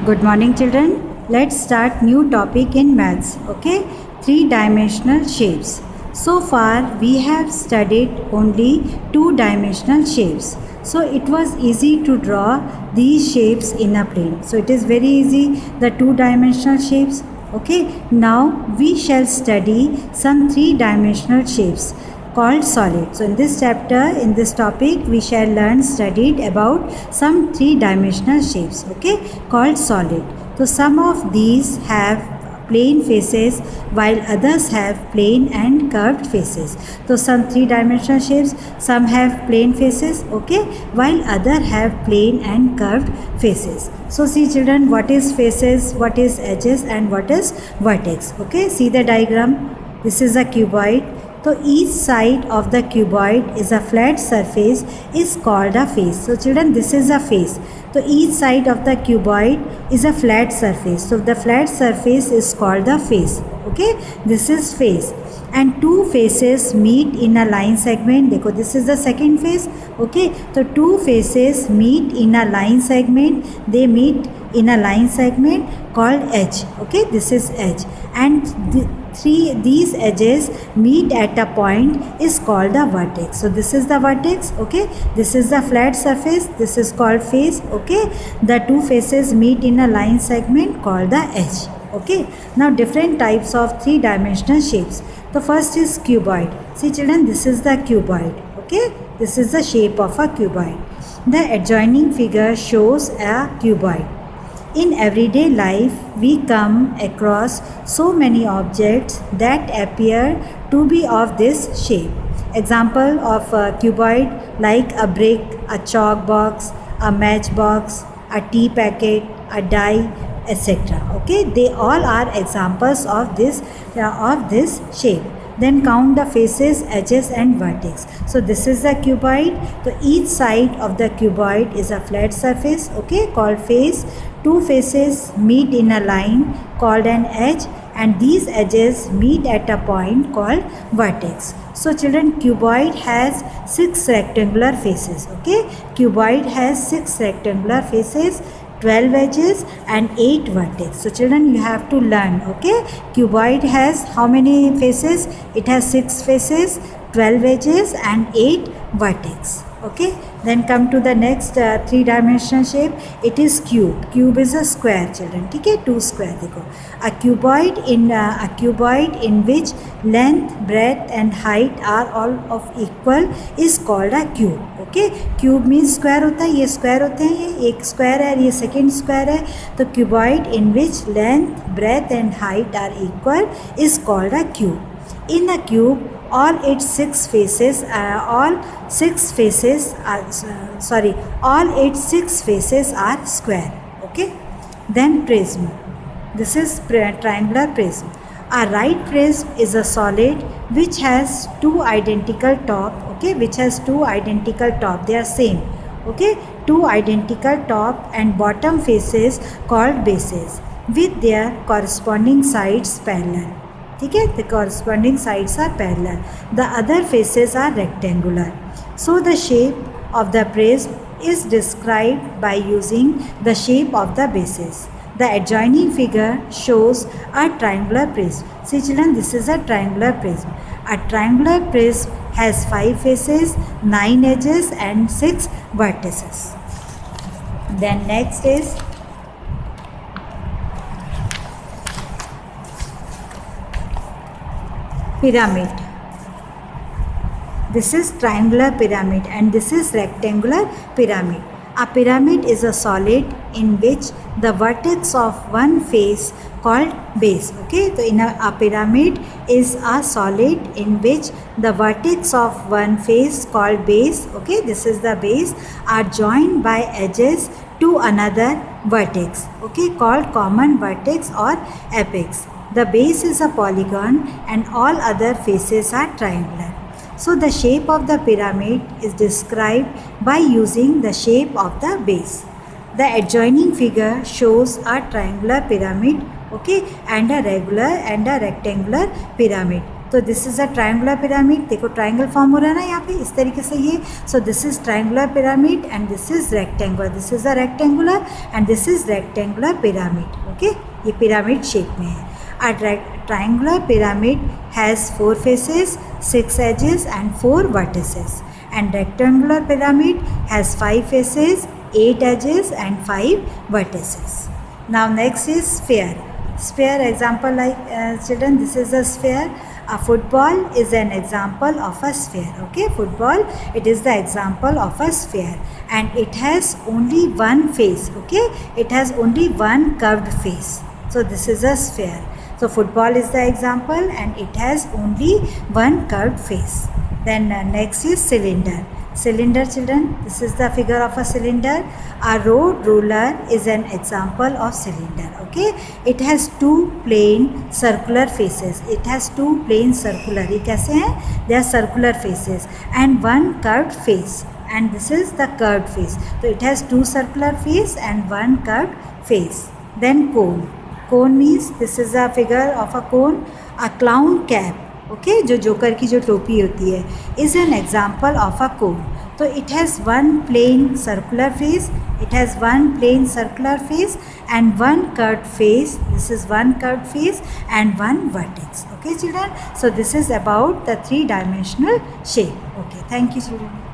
Good morning children. Let's start new topic in maths. Okay, three-dimensional shapes. So far we have studied only two-dimensional shapes. So it was easy to draw these shapes in a plane. So it is very easy, the two-dimensional shapes. Okay, now we shall study some three-dimensional shapes called solid. So in this chapter, in this topic, we shall studied about some three-dimensional shapes, okay, called solid. So some of these have plain faces while others have plain and curved faces. So some three-dimensional shapes, some have plain faces, okay, while other have plain and curved faces. So see children, what is faces, what is edges, and what is vertex. Okay, see the diagram. This is a cuboid. So each side of the cuboid is a flat surface is called a face. So children, this is a face. So each side of the cuboid is a flat surface. So the flat surface is called the face. Okay, this is face. And two faces meet in a line segment. Dekho, this is the second face. Okay, so two faces meet in a line segment. They meet in a line segment called edge. Okay, this is edge. And these edges meet at a point is called the vertex. So this is the vertex. Okay, this is the flat surface. This is called face. Okay, the two faces meet in a line segment called the edge. Okay, now different types of three-dimensional shapes. The first is cuboid. See children, this is the cuboid. Okay, this is the shape of a cuboid. The adjoining figure shows a cuboid. In everyday life, we come across so many objects that appear to be of this shape. Example of a cuboid like a brick, a chalk box, a matchbox, a tea packet, a die, etc. Okay, they all are examples of this shape. Then count the faces, edges and vertex. So this is the cuboid. So each side of the cuboid is a flat surface, okay, called face. Two faces meet in a line called an edge, and these edges meet at a point called vertex. So children, cuboid has 6 rectangular faces. Okay, cuboid has 6 rectangular faces, 12 edges and 8 vertex. So children, you have to learn. Okay, cuboid has how many faces? It has 6 faces, 12 edges and 8 vertex. Okay, then come to the next three-dimensional shape. It is cube. Cube is a square children. Okay, 2 square. देखो, a cuboid in which length, breadth and height are all of equal is called a cube. Okay, cube means square होता है, ये square होते हैं, ये एक square है, ये second square है. तो cuboid in which length, breadth and height are equal is called a cube. In a cube, all its 6 faces are square. Okay, then prism. This is triangular prism. A right prism is a solid which has two identical top. Okay, which has two identical top. They are same. Okay, two identical top and bottom faces called bases with their corresponding sides parallel. Okay, the corresponding sides are parallel. The other faces are rectangular. So the shape of the prism is described by using the shape of the bases. The adjoining figure shows a triangular prism. See children, this is a triangular prism. A triangular prism has 5 faces, 9 edges and 6 vertices. Then next is pyramid. This is triangular pyramid and this is rectangular pyramid. A pyramid is a solid in which the vertex of one face called base. Okay, so in a pyramid is a solid in which the vertex of one face called base, okay, this is the base, are joined by edges to another vertex, okay, called common vertex or apex. The base is a polygon and all other faces are triangular. So the shape of the pyramid is described by using the shape of the base. The adjoining figure shows a triangular pyramid, okay, and a regular and a rectangular pyramid. तो this is a triangular pyramid. देखो triangle form हो रहा है ना यहाँ पे इस तरीके से ये. So this is triangular pyramid and this is rectangular. This is a rectangular and this is rectangular pyramid. Okay, ये पिरामिड शेप में है. A triangular pyramid has 4 faces, 6 edges and 4 vertices. And rectangular pyramid has 5 faces, 8 edges and 5 vertices. Now next is sphere. Sphere example like children, this is a sphere. A football is an example of a sphere. Okay, football, it is the example of a sphere and it has only one face. Okay, it has only one curved face. So this is a sphere. So football is the example and it has only one curved face. Then next is cylinder. Cylinder children, this is the figure of a cylinder. A road ruler is an example of cylinder. Okay, it has two plain circular faces. It has two plain circular. ये कैसे हैं? They are circular faces and one curved face. And this is the curved face. So it has two circular face and one curved face. Then cone. Cone means this is a figure of a cone. A clown cap, okay, जो joker की जो टोपी होती है, is an example of a cone. तो it has one plain circular face, it has one plain circular face and one curved face. This is one curved face and one vertex. Okay children, so this is about the 3-dimensional shape. Okay, thank you children.